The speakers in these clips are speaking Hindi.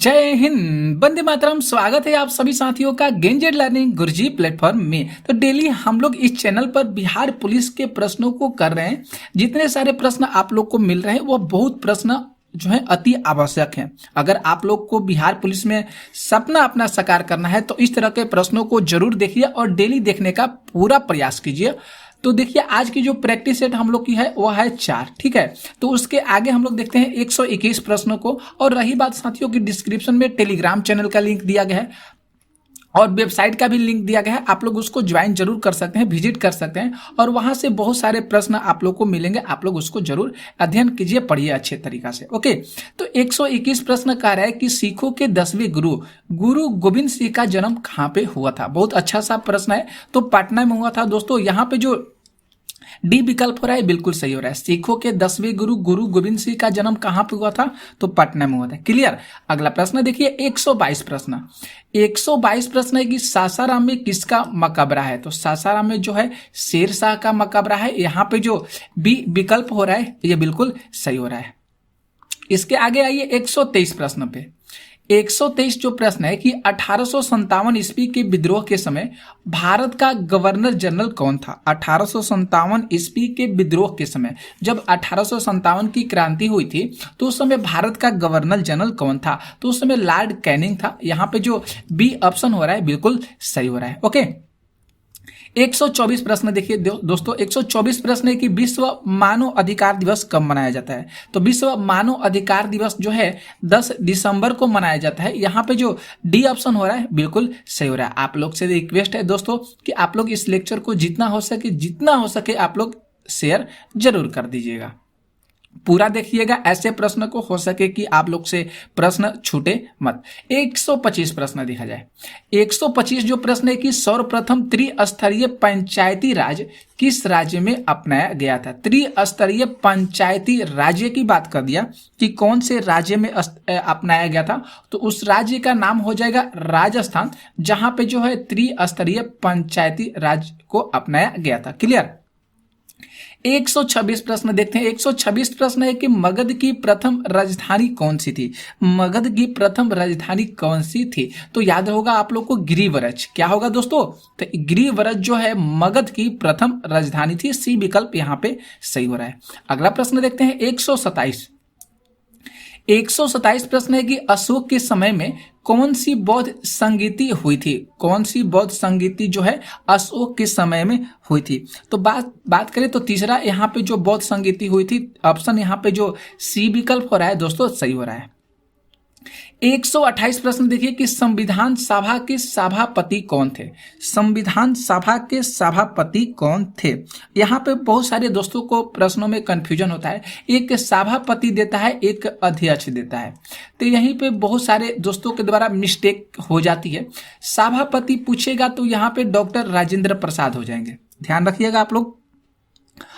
जय हिंद, वंदे मातरम। स्वागत है आप सभी साथियों का गेंजेड लर्निंग गुरुजी प्लेटफॉर्म में। तो डेली हम लोग इस चैनल पर बिहार पुलिस के प्रश्नों को कर रहे हैं। जितने सारे प्रश्न आप लोग को मिल रहे हैं वो बहुत प्रश्न जो है अति आवश्यक है। अगर आप लोग को बिहार पुलिस में सपना अपना साकार करना है तो इस तरह के प्रश्नों को जरूर देखिए और डेली देखने का पूरा प्रयास कीजिए। तो देखिए आज की जो प्रैक्टिस सेट हम लोग की है वो है 4, ठीक है। तो उसके आगे हम लोग देखते हैं 121 प्रश्नों को। और रही बात साथियों की, डिस्क्रिप्शन में टेलीग्राम चैनल का लिंक दिया गया है और वेबसाइट का भी लिंक दिया गया है। आप लोग उसको ज्वाइन जरूर कर सकते हैं, विजिट कर सकते हैं और वहां से बहुत सारे प्रश्न आप लोग को मिलेंगे। आप लोग उसको जरूर अध्ययन कीजिए, पढ़िए अच्छे तरीका से। ओके, तो 121 प्रश्न कह रहा है कि सिखों के 10वें गुरु गोविंद सिंह का जन्म कहाँ पे हुआ था। बहुत अच्छा सा प्रश्न है। तो पटना में हुआ था दोस्तों। यहाँ पे जो डी विकल्प हो रहा है बिल्कुल सही हो रहा है। सिखों के 10वें गुरु गोविंद सिंह का जन्म कहां पे हुआ था, तो पटना में हुआ था। क्लियर। अगला प्रश्न देखिए 122 प्रश्न। 122 प्रश्न है कि सासाराम में किसका मकबरा है। तो सासाराम में जो है शेरशाह का मकबरा है। यहाँ पे जो बी विकल्प हो रहा है ये बिल्कुल सही हो रहा है। इसके आगे आइए 123 प्रश्न पे। 123 जो प्रश्न है कि 1857 ईस्वी के विद्रोह के समय भारत का गवर्नर जनरल कौन था। 1857 ईस्वी के विद्रोह के समय, जब 1857 की क्रांति हुई थी तो उस समय भारत का गवर्नर जनरल कौन था, तो उस समय लॉर्ड कैनिंग था। यहाँ पे जो बी ऑप्शन हो रहा है बिल्कुल सही हो रहा है। ओके, 124 प्रश्न देखिए दोस्तों। 124 प्रश्न है कि विश्व मानव अधिकार दिवस कब मनाया जाता है। तो विश्व मानव अधिकार दिवस जो है 10 दिसंबर को मनाया जाता है। यहाँ पे जो डी ऑप्शन हो रहा है बिल्कुल सही हो रहा है। आप लोग से रिक्वेस्ट है दोस्तों कि आप लोग इस लेक्चर को जितना हो सके आप लोग शेयर जरूर कर दीजिएगा। पूरा देखिएगा, ऐसे प्रश्न को हो सके कि आप लोग से प्रश्न छूटे मत। 125 प्रश्न देखा जाए। 125 जो प्रश्न है कि सर्वप्रथम त्रिस्तरीय पंचायती राज किस राज्य में अपनाया गया था। त्रिस्तरीय पंचायती राज्य की बात कर दिया कि कौन से राज्य में अपनाया गया था, तो उस राज्य का नाम हो जाएगा राजस्थान, जहां पे जो है त्रिस्तरीय पंचायती राज को अपनाया गया था। क्लियर। 126 प्रश्न देखते हैं। 126 प्रश्न है कि मगध की प्रथम राजधानी कौन सी थी। मगध की प्रथम राजधानी कौन सी थी, तो याद होगा आप लोग को गिरिवरज। क्या होगा दोस्तों, तो गिरिवरज जो है मगध की प्रथम राजधानी थी। सी विकल्प यहाँ पे सही हो रहा है। अगला प्रश्न देखते हैं 127 प्रश्न है कि अशोक के समय में कौन सी बौद्ध संगीति हुई थी। कौन सी बौद्ध संगीति जो है अशोक के समय में हुई थी। तो बात करें तो तीसरा यहाँ पे जो बौद्ध संगीति हुई थी, ऑप्शन यहाँ पे जो सी विकल्प हो रहा है दोस्तों सही हो रहा है। 128 प्रश्न देखिए कि संविधान सभा के सभापति कौन थे। संविधान सभा के सभापति कौन थे। यहाँ पे बहुत सारे दोस्तों को प्रश्नों में कंफ्यूजन होता है। एक सभापति देता है, एक अध्यक्ष देता है, तो यहीं पे बहुत सारे दोस्तों के द्वारा मिस्टेक हो जाती है। सभापति पूछेगा तो यहाँ पे डॉक्टर राजेंद्र प्रसाद हो जाएंगे, ध्यान रखिएगा आप लोग।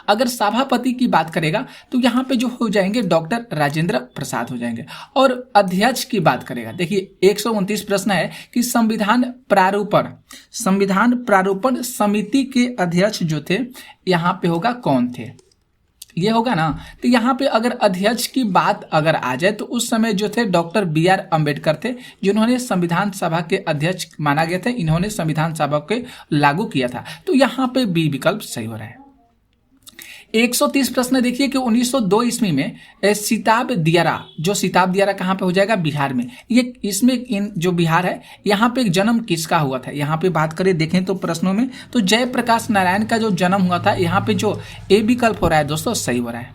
अगर सभापति की बात करेगा तो यहाँ पे जो हो जाएंगे डॉक्टर राजेंद्र प्रसाद हो जाएंगे। और अध्यक्ष की बात करेगा, देखिए 129 प्रश्न है कि संविधान प्रारूपण समिति के अध्यक्ष जो थे यहाँ पे होगा कौन थे, ये होगा ना। तो यहाँ पे अगर अध्यक्ष की बात अगर आ जाए तो उस समय जो थे डॉक्टर BR अम्बेडकर थे, जिन्होंने संविधान सभा के अध्यक्ष माना गया था। इन्होंने संविधान सभा को लागू किया था। तो यहाँ पे बी विकल्प सही हो रहा है। 130 प्रश्न देखिए कि 1902 ईस्वी में सिताब दियारा कहाँ पे हो जाएगा, बिहार में। ये इसमें जो बिहार है यहाँ पे जन्म किसका हुआ था। यहाँ पे बात करें देखें तो प्रश्नों में तो जयप्रकाश नारायण का जो जन्म हुआ था। यहाँ पे जो ए विकल्प हो रहा है दोस्तों सही हो रहा है।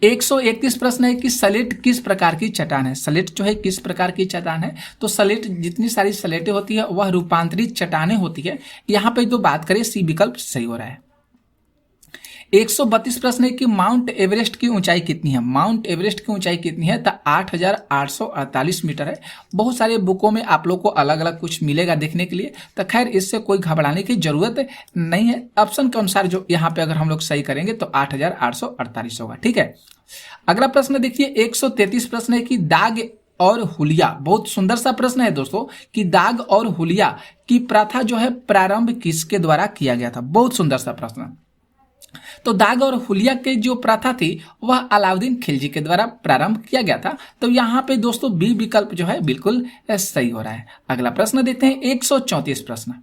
131 प्रश्न है कि सलेट किस प्रकार की चट्टान है। सलेट जो है किस प्रकार की चट्टान है, तो सलेट जितनी सारी सलेटें होती है वह रूपांतरित चट्टानें होती है। यहाँ पे जो बात करें सी विकल्प सही हो रहा है। 132 प्रश्न है कि माउंट एवरेस्ट की ऊंचाई कितनी है। माउंट एवरेस्ट की ऊंचाई कितनी है, तो 8,848 मीटर है। बहुत सारे बुकों में आप लोग को अलग अलग कुछ मिलेगा देखने के लिए, तो खैर इससे कोई घबराने की जरूरत नहीं है। ऑप्शन के अनुसार जो यहाँ पे अगर हम लोग सही करेंगे तो 8,848 होगा, ठीक है। अगला प्रश्न देखिए 133 प्रश्न है कि दाग और हुलिया, बहुत सुंदर सा प्रश्न है दोस्तों कि दाग और हुलिया की प्रथा जो है प्रारंभ किसके द्वारा किया गया था। बहुत सुंदर सा प्रश्न। तो दाग और हुलिया के जो प्रथा थी वह अलाउद्दीन खिलजी के द्वारा प्रारंभ किया गया था। तो यहाँ पे दोस्तों बी विकल्प जो है बिल्कुल सही हो रहा है। अगला प्रश्न देखते हैं 134 प्रश्न।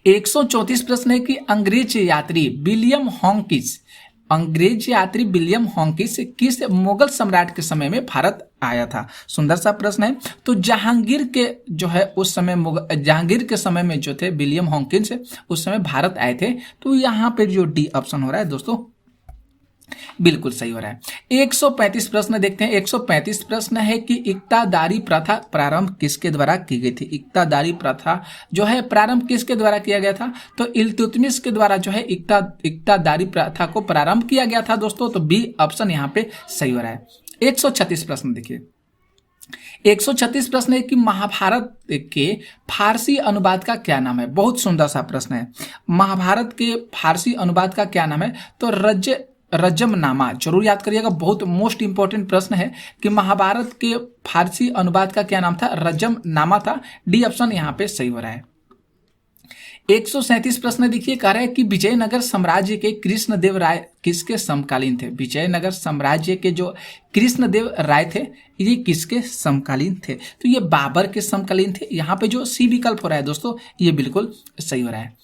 134 प्रश्न है कि अंग्रेज यात्री विलियम हॉकिंस किस मुगल सम्राट के समय में भारत आया था? सुंदर सा प्रश्न है। तो जहांगीर के जो है उस समय जहांगीर के समय में जो थे विलियम हॉकिंस उस समय भारत आए थे। तो यहाँ पे जो डी ऑप्शन हो रहा है दोस्तों बिल्कुल सही हो रहा है। 135 प्रश्न देखते हैं। 135 प्रश्न है कि इक्तादारी प्रथा प्रारंभ किसके द्वारा की गई थी? इक्तादारी प्रथा जो है प्रारंभ किसके द्वारा किया गया था? तो इल्तुतमिश के द्वारा जो है इक्तादारी प्रथा को प्रारंभ किया गया था दोस्तों। तो बी ऑप्शन यहाँ पे सही हो रहा है। 136 प्रश्न देखिए। 136 प्रश्न है कि महाभारत के फारसी अनुवाद का क्या नाम है? बहुत सुंदर सा प्रश्न है। महाभारत के फारसी अनुवाद का क्या नाम है? तो रजमनामा, जरूर याद करिएगा, बहुत मोस्ट इंपॉर्टेंट प्रश्न है कि महाभारत के फारसी अनुवाद का क्या नाम था? रजमनामा था। डी ऑप्शन यहाँ पे सही हो रहा है। 137 प्रश्न देखिए, कह रहा है कि विजयनगर साम्राज्य के कृष्णदेव राय किसके समकालीन थे? विजयनगर साम्राज्य के जो कृष्णदेव राय थे ये किसके समकालीन थे? तो ये बाबर के समकालीन थे। यहाँ पे जो सी विकल्प हो रहा है दोस्तों ये बिल्कुल सही हो रहा है।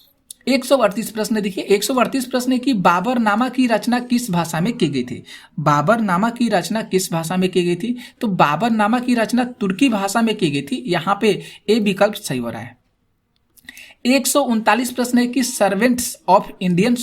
138 प्रश्न देखिए। 138 प्रश्न है कि बाबरनामा की रचना किस भाषा में की गई थी? बाबरनामा की रचना किस भाषा में की गई थी? तो बाबरनामा की रचना तुर्की भाषा में की गई थी। यहाँ पे ए विकल्प सही हो रहा है। 139 प्रश्न है कि सर्वेंट्स ऑफ इंडियन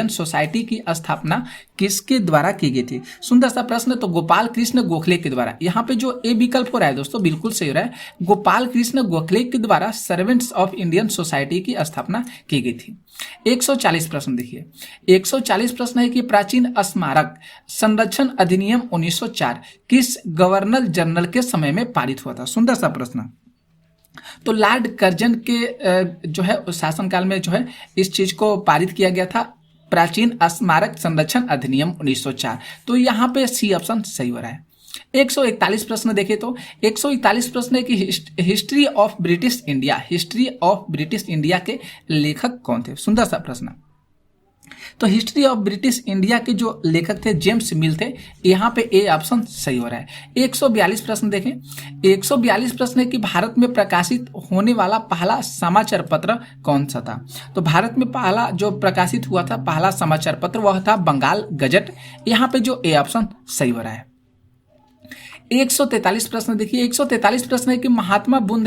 सोसाइटी की स्थापना किसके द्वारा की गई थी? सुंदर सा प्रश्न। तो गोपाल कृष्ण गोखले के द्वारा। यहाँ पे जो ए विकल्प हो रहा है दोस्तों बिल्कुल सही हो रहा है। गोपाल कृष्ण गोखले के द्वारा सर्वेंट्स ऑफ इंडियन सोसाइटी की स्थापना की गई थी। 140 प्रश्न देखिए। 140 प्रश्न है कि प्राचीन स्मारक संरक्षण अधिनियम 1904 किस गवर्नर जनरल के समय में पारित हुआ था? सुंदर सा प्रश्न। तो लॉर्ड कर्जन के जो है शासनकाल में जो है इस चीज को पारित किया गया था, प्राचीन स्मारक संरक्षण अधिनियम 1904। तो यहाँ पे सी ऑप्शन सही हो रहा है। 141 प्रश्न देखे तो 141 प्रश्न है कि हिस्ट्री ऑफ ब्रिटिश इंडिया के लेखक कौन थे? सुंदर सा प्रश्न। तो हिस्ट्री ऑफ ब्रिटिश इंडिया के जो लेखक थे जेम्स मिल थे। यहाँ पे ए ऑप्शन सही हो रहा है। 142 प्रश्न देखें। 142 प्रश्न है कि भारत में प्रकाशित होने वाला पहला समाचार पत्र कौन सा था? तो भारत में पहला जो प्रकाशित हुआ था पहला समाचार पत्र वह था बंगाल गजट। यहाँ पे जो ए ऑप्शन सही हो रहा है। 143 प्रश्न देखिए। 143 प्रश्न है कि महात्मा बुद्ध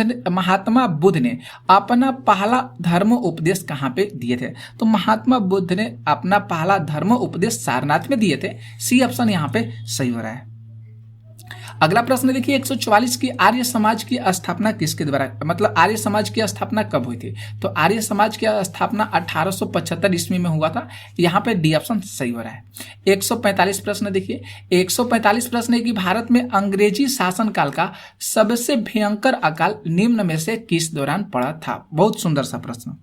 ने अपना पहला धर्म उपदेश कहाँ पे दिए थे? तो महात्मा बुद्ध ने अपना पहला धर्म उपदेश सारनाथ में दिए थे। सी ऑप्शन यहाँ पे सही हो रहा है। अगला प्रश्न देखिए 144 की आर्य समाज की स्थापना किसके द्वारा, मतलब आर्य समाज की स्थापना कब हुई थी? तो आर्य समाज की स्थापना 1875 ईस्वी में हुआ था। यहाँ पे डी ऑप्शन सही हो रहा है। 145 प्रश्न देखिए। 145 प्रश्न है कि भारत में अंग्रेजी शासनकाल का सबसे भयंकर अकाल निम्न में से किस दौरान पड़ा था? बहुत सुंदर सा प्रश्न।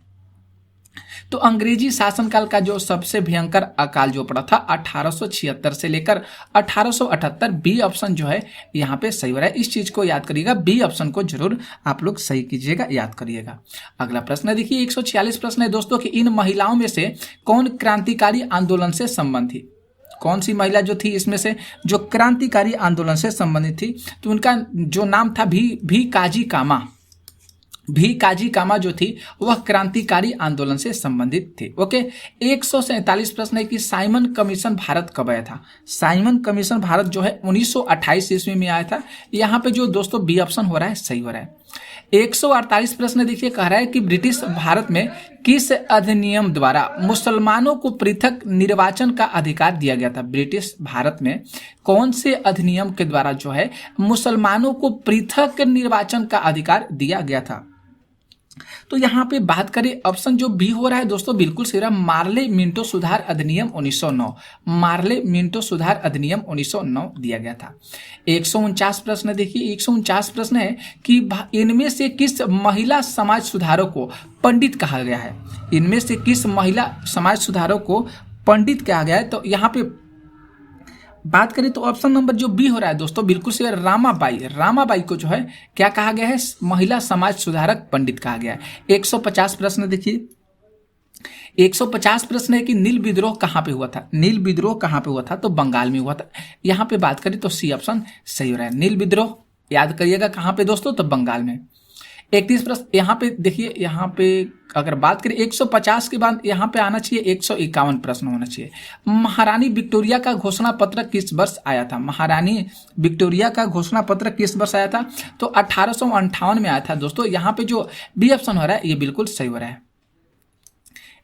तो अंग्रेजी शासनकाल का जो सबसे भयंकर अकाल जो पड़ा था 1876 से लेकर 1878। बी ऑप्शन जो है यहाँ पे सही हो रहा है। इस चीज को याद करिएगा, बी ऑप्शन को जरूर आप लोग सही कीजिएगा, याद करिएगा। अगला प्रश्न देखिए 146 प्रश्न है दोस्तों कि इन महिलाओं में से कौन क्रांतिकारी आंदोलन से संबंधित थी? कौन सी महिला जो थी इसमें से जो क्रांतिकारी आंदोलन से संबंधित थी? तो उनका जो नाम था भी काजी कामा जो थी वह क्रांतिकारी आंदोलन से संबंधित थे। ओके। 147 प्रश्न है कि साइमन कमीशन भारत कब आया था? साइमन कमीशन भारत जो है 1928 ईस्वी में आया था। यहाँ पे जो दोस्तों बी ऑप्शन हो रहा है सही हो रहा है। 148 प्रश्न देखिए, कह रहा है कि ब्रिटिश भारत में किस अधिनियम द्वारा मुसलमानों को पृथक निर्वाचन का अधिकार दिया गया था? ब्रिटिश भारत में कौन से अधिनियम के द्वारा जो है मुसलमानों को पृथक निर्वाचन का अधिकार दिया गया था? तो यहाँ पे बात करें ऑप्शन जो बी हो रहा है दोस्तों बिल्कुल सही रहा, मार्ले मिंटो सुधार अधिनियम 1909। मार्ले मिंटो सुधार अधिनियम 1909 दिया गया था। 149 प्रश्न देखिए। 149 प्रश्न है कि इनमें से किस महिला समाज सुधारक को पंडित कहा गया है? इनमें से किस महिला समाज सुधारक को पंडित कहा गया है? तो यहाँ पे बात करें तो ऑप्शन नंबर जो बी हो रहा है दोस्तों बिल्कुल से रामाबाई को जो है क्या कहा गया है? महिला समाज सुधारक पंडित कहा गया है। 150 प्रश्न देखिए। 150 प्रश्न है कि नील विद्रोह कहाँ पे हुआ था। नील विद्रोह कहाँ पे हुआ था, तो बंगाल में हुआ था। यहाँ पे बात करें तो सी ऑप्शन सही हो रहा है। नील विद्रोह याद करिएगा कहाँ पे दोस्तों, तो बंगाल में। 31 प्रश्न यहाँ पे देखिए, यहाँ पे अगर बात करें 150 के बाद यहाँ पे आना चाहिए 151 प्रश्न होना चाहिए। महारानी विक्टोरिया का घोषणा पत्र किस वर्ष आया था। महारानी विक्टोरिया का घोषणा पत्र किस वर्ष आया था, तो 1858 में आया था दोस्तों। यहाँ पे जो बी ऑप्शन हो रहा है ये बिल्कुल सही हो रहा है।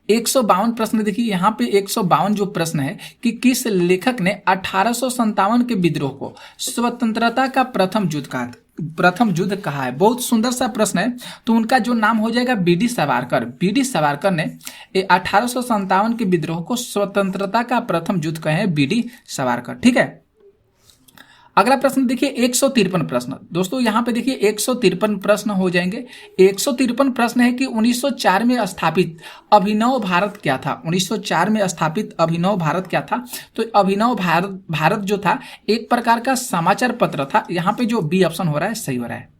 152 प्रश्न देखिए, यहाँ पे 152 जो प्रश्न है कि किस लेखक ने 1857 के विद्रोह को स्वतंत्रता का प्रथम युद्ध कहा है। बहुत सुंदर सा प्रश्न है। तो उनका जो नाम हो जाएगा बी.डी. सावरकर। बी.डी. सावरकर ने 1857 के विद्रोह को स्वतंत्रता का प्रथम युद्ध कहे हैं, बी.डी. सावरकर। ठीक है, अगला प्रश्न देखिए 153 प्रश्न दोस्तों। यहाँ पे देखिए 153 प्रश्न हो जाएंगे। 153 प्रश्न है कि 1904 में स्थापित अभिनव भारत क्या था। 1904 में स्थापित अभिनव भारत क्या था, तो अभिनव भारत जो था एक प्रकार का समाचार पत्र था। यहाँ पे जो बी ऑप्शन हो रहा है सही हो रहा है।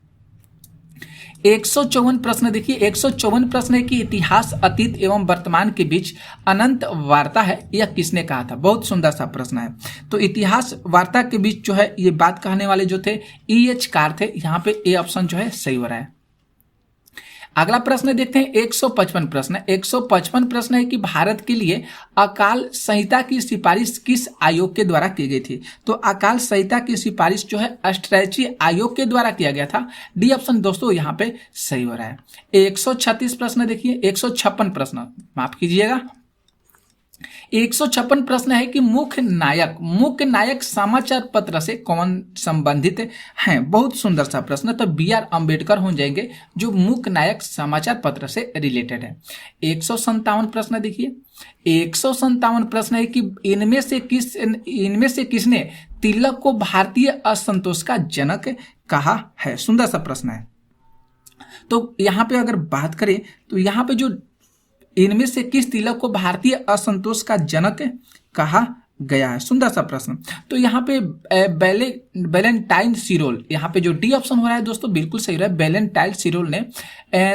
154 प्रश्न देखिए, 154 प्रश्न है कि इतिहास अतीत एवं वर्तमान के बीच अनंत वार्ता है, यह किसने कहा था। बहुत सुंदर सा प्रश्न है। तो इतिहास वार्ता के बीच जो है ये बात कहने वाले जो थे E.H. कार थे। यहाँ पे ए ऑप्शन जो है सही हो रहा है। अगला प्रश्न देखते हैं 155 प्रश्न। 155 प्रश्न है कि भारत के लिए अकाल संहिता की सिफारिश किस आयोग के द्वारा की गई थी। तो अकाल संहिता की सिफारिश जो है स्ट्रैची आयोग के द्वारा किया गया था। डी ऑप्शन दोस्तों यहाँ पे सही हो रहा है। 136 प्रश्न देखिए, 156 प्रश्न माफ कीजिएगा, 156 प्रश्न है कि मुख्य नायक समाचार पत्र से कौन संबंधित हैं। बहुत सुंदर सा प्रश्न। तो B.R. अम्बेडकर हो जाएंगे जो मुख्य नायक समाचार पत्र से रिलेटेड है। 157 प्रश्न देखिए, 157 प्रश्न है कि इनमें से किसने तिलक को भारतीय असंतोष का जनक कहा है। सुंदर सा प्रश्न है। तो यहाँ पे अगर बात करें तो यहाँ पे जो इनमें से किस तिलक को भारतीय असंतोष का जनक कहा गया है। सुंदर सा प्रश्न। तो यहाँ पे वैलेंटाइन सिरोल, यहाँ पे जो डी ऑप्शन हो रहा है दोस्तों बिल्कुल सही रहा है। वैलेंटाइन सिरोल ने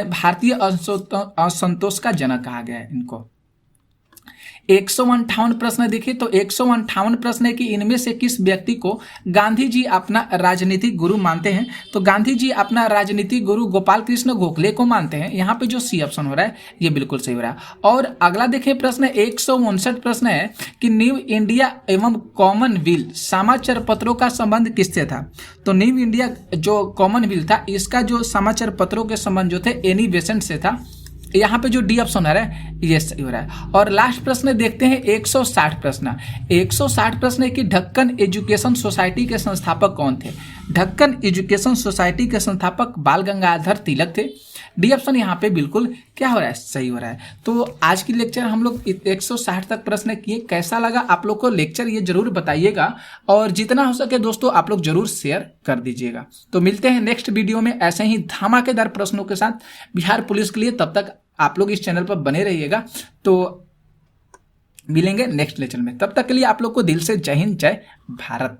भारतीय असंतोष का जनक कहा गया है इनको। 158 प्रश्न देखिए, तो 158 प्रश्न है कि इनमें से किस व्यक्ति को गांधी जी अपना राजनीतिक गुरु मानते हैं। तो गांधी जी अपना राजनीतिक गुरु गोपाल कृष्ण गोखले को मानते हैं। यहाँ पे जो सी ऑप्शन हो रहा है ये बिल्कुल सही हो रहा है। और अगला देखिए प्रश्न 159 प्रश्न है कि न्यू इंडिया एवं कॉमनवेल्थ समाचार पत्रों का संबंध किससे था। तो न्यू इंडिया जो कॉमनवेल्थ था इसका जो समाचार पत्रों के संबंध जो थे एनी बेसेंट से था। यहाँ पे जो डी ऑप्शन आ रहा है ये सही हो रहा है। और लास्ट प्रश्न देखते हैं 160 प्रश्न। 160 प्रश्न है कि ढक्कन एजुकेशन सोसाइटी के संस्थापक कौन थे। ढक्कन एजुकेशन सोसाइटी के संस्थापक बाल गंगाधर तिलक थे। डी ऑप्शन यहाँ पे बिल्कुल क्या हो रहा है सही हो रहा है। तो आज की लेक्चर हम लोग 160 तक प्रश्न किए। कैसा लगा आप लोग को लेक्चर ये जरूर बताइएगा और जितना हो सके दोस्तों आप लोग जरूर शेयर कर दीजिएगा। तो मिलते हैं नेक्स्ट वीडियो में ऐसे ही धमाकेदार प्रश्नों के साथ बिहार पुलिस के लिए। तब तक आप लोग इस चैनल पर बने रहिएगा। तो मिलेंगे नेक्स्ट लेक्चर में, तब तक के लिए आप लोग को दिल से जय हिंद जय भारत।